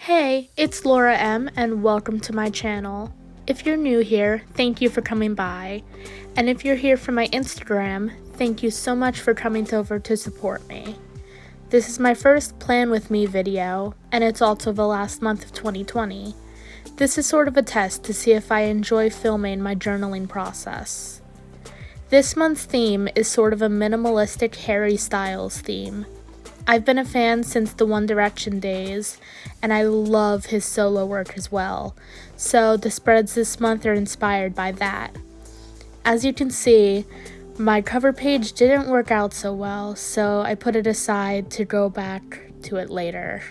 Hey, it's Laura M, and welcome to my channel. If you're new here, thank you for coming by. And if you're here from my Instagram, thank you so much for coming over to support me. This is my first Plan With Me video, and it's also the last month of 2020. This is sort of a test to see if I enjoy filming my journaling process. This month's theme is sort of a minimalistic Harry Styles theme. I've been a fan since the One Direction days, and I love his solo work as well, so the spreads this month are inspired by that. As you can see, my cover page didn't work out so well, so I put it aside to go back to it later.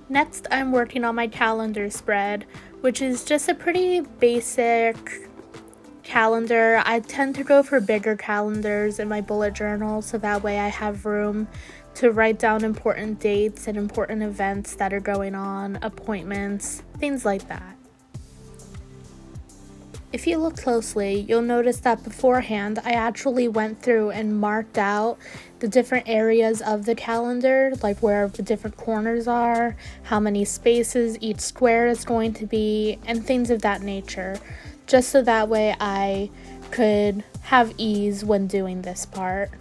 Next, I'm working on my calendar spread, which is just a pretty basic calendar. I tend to go for bigger calendars in my bullet journal so that way I have room to write down important dates and important events that are going on, appointments, things like that. If you look closely, you'll notice that beforehand I actually went through and marked out the different areas of the calendar, like where the different corners are, how many spaces each square is going to be, and things of that nature, just so that way I could have ease when doing this part.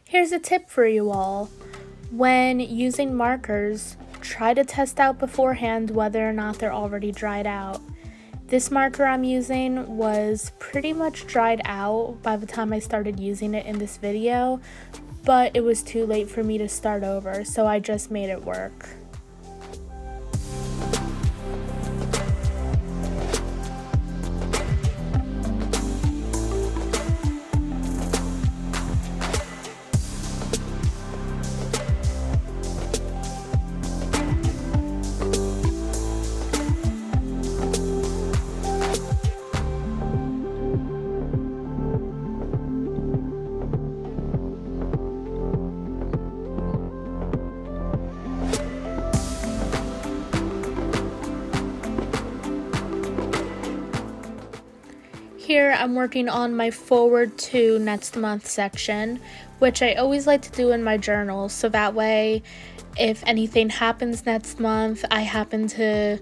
Here's a tip for you all. When using markers, try to test out beforehand whether or not they're already dried out. This marker I'm using was pretty much dried out by the time I started using it in this video, but it was too late for me to start over, so I just made it work. Here I'm working on my forward to next month section, which I always like to do in my journal, so that way if anything happens next month, I happen to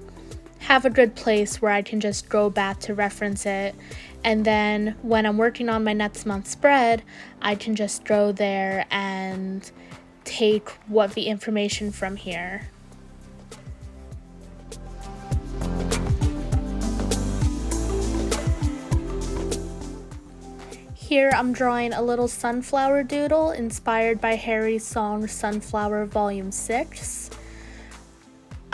have a good place where I can just go back to reference it, and then when I'm working on my next month spread, I can just go there and take what the information from here. Here I'm drawing a little sunflower doodle inspired by Harry's song Sunflower Volume 6.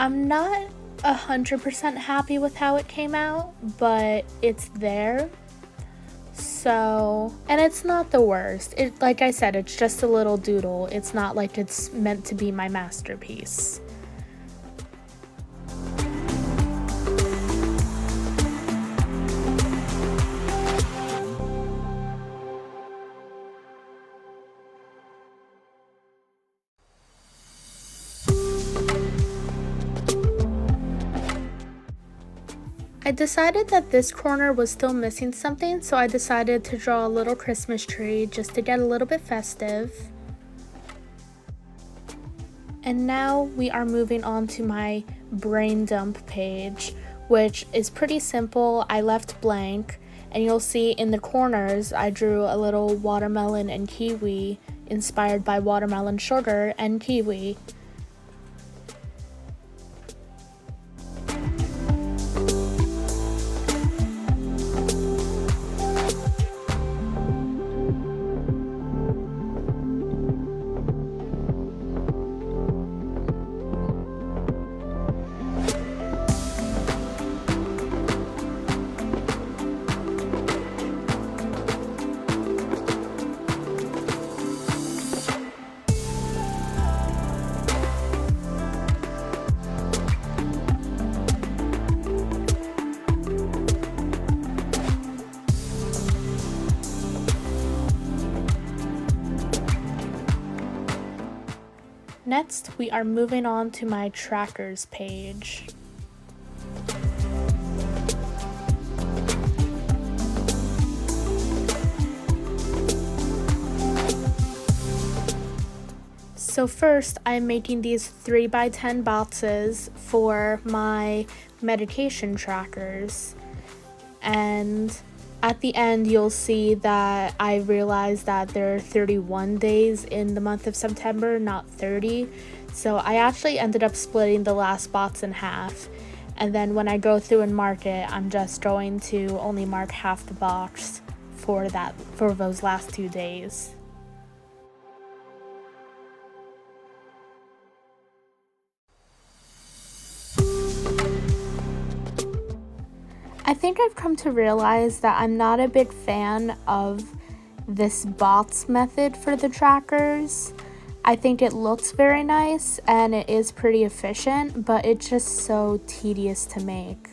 I'm not 100% happy with how it came out, but it's there. So, and it's not the worst. Like I said, it's just a little doodle. It's not like it's meant to be my masterpiece. I decided that this corner was still missing something, so I decided to draw a little Christmas tree just to get a little bit festive. And now we are moving on to my brain dump page, which is pretty simple. I left blank, and you'll see in the corners I drew a little watermelon and kiwi inspired by watermelon sugar and kiwi. Next, we are moving on to my trackers page. So first, I'm making these 3x10 boxes for my medication trackers. And at the end, you'll see that I realized that there are 31 days in the month of September, not 30. So I actually ended up splitting the last box in half. And then when I go through and mark it, I'm just going to only mark half the box for those last 2 days. I think I've come to realize that I'm not a big fan of this box method for the trackers. I think it looks very nice and it is pretty efficient, but it's just so tedious to make.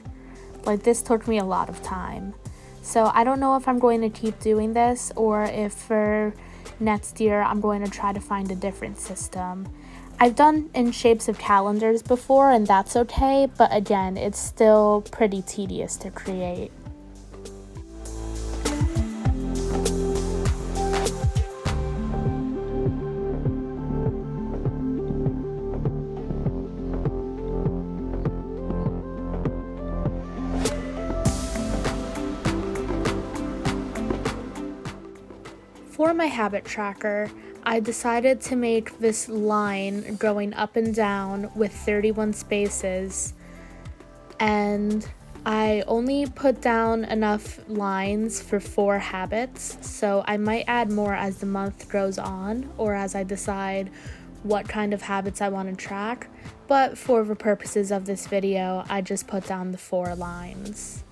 Like, this took me a lot of time. So I don't know if I'm going to keep doing this or if for next year I'm going to try to find a different system. I've done in shapes of calendars before and that's okay, but again, it's still pretty tedious to create. For my habit tracker, I decided to make this line going up and down with 31 spaces, and I only put down enough lines for 4 habits, so I might add more as the month goes on or as I decide what kind of habits I want to track, but for the purposes of this video, I just put down the 4 lines.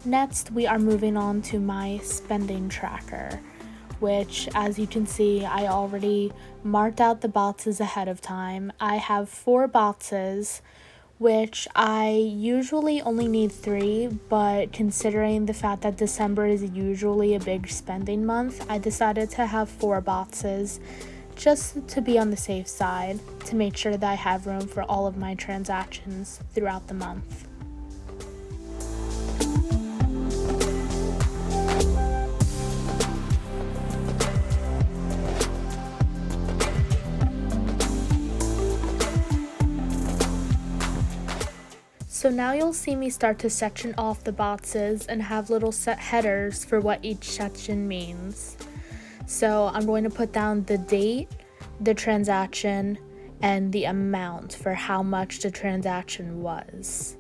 Next, we are moving on to my spending tracker, which, as you can see, I already marked out the boxes ahead of time. I have 4 boxes, which I usually only need 3, but considering the fact that December is usually a big spending month, I decided to have 4 boxes just to be on the safe side, to make sure that I have room for all of my transactions throughout the month. So now you'll see me start to section off the boxes and have little set headers for what each section means. So I'm going to put down the date, the transaction, and the amount for how much the transaction was.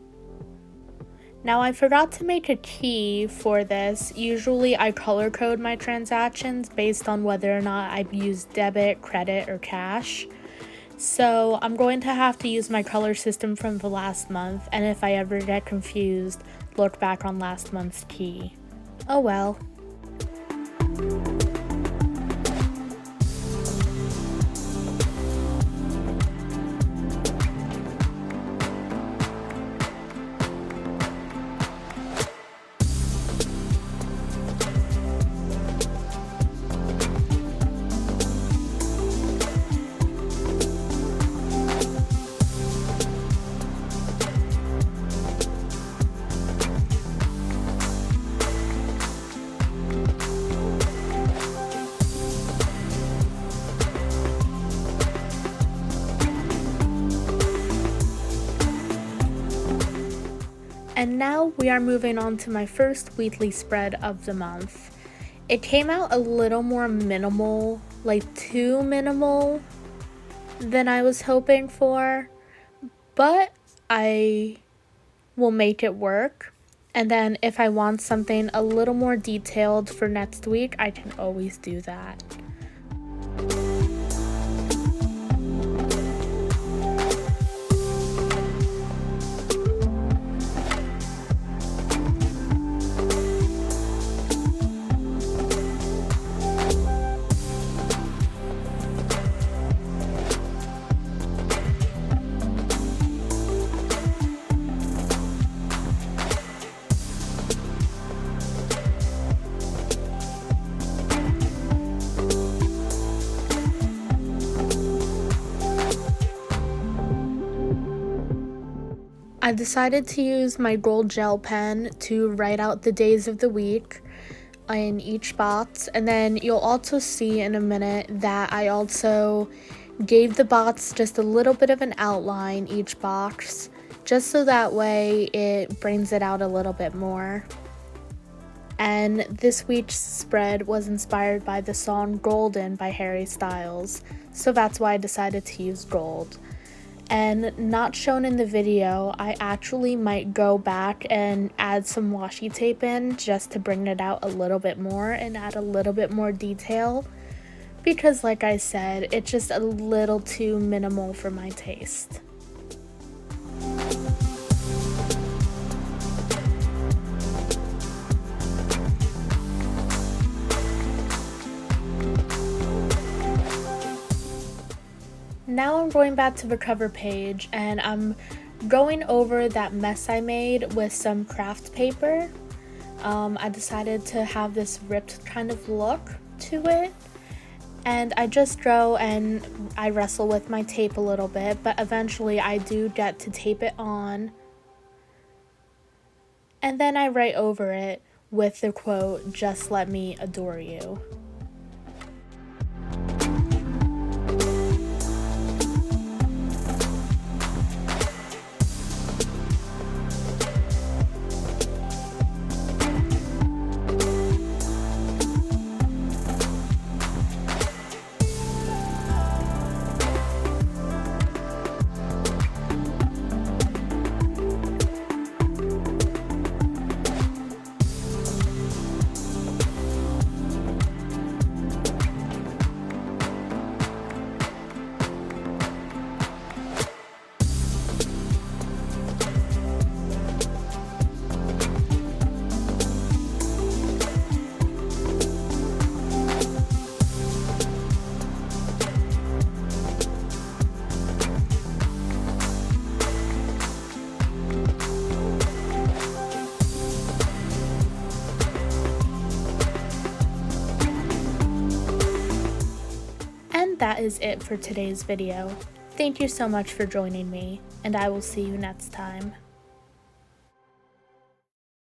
Now I forgot to make a key for this. Usually I color code my transactions based on whether or not I've used debit, credit, or cash. So I'm going to have to use my color system from the last month, and if I ever get confused, look back on last month's key. Oh well. And now we are moving on to my first weekly spread of the month. It came out a little more minimal, like too minimal than I was hoping for, but I will make it work. And then if I want something a little more detailed for next week, I can always do that. I decided to use my gold gel pen to write out the days of the week in each box, and then you'll also see in a minute that I also gave the box just a little bit of an outline each box, just so that way it brings it out a little bit more. And this week's spread was inspired by the song Golden by Harry Styles, so that's why I decided to use gold. And not shown in the video, I actually might go back and add some washi tape in just to bring it out a little bit more and add a little bit more detail, because like I said, it's just a little too minimal for my taste. Now I'm going back to the cover page and I'm going over that mess I made with some craft paper. I decided to have this ripped kind of look to it, and I just go and I wrestle with my tape a little bit, but eventually I do get to tape it on, and then I write over it with the quote, "Just let me adore you." That is it for today's video. Thank you so much for joining me, and I will see you next time.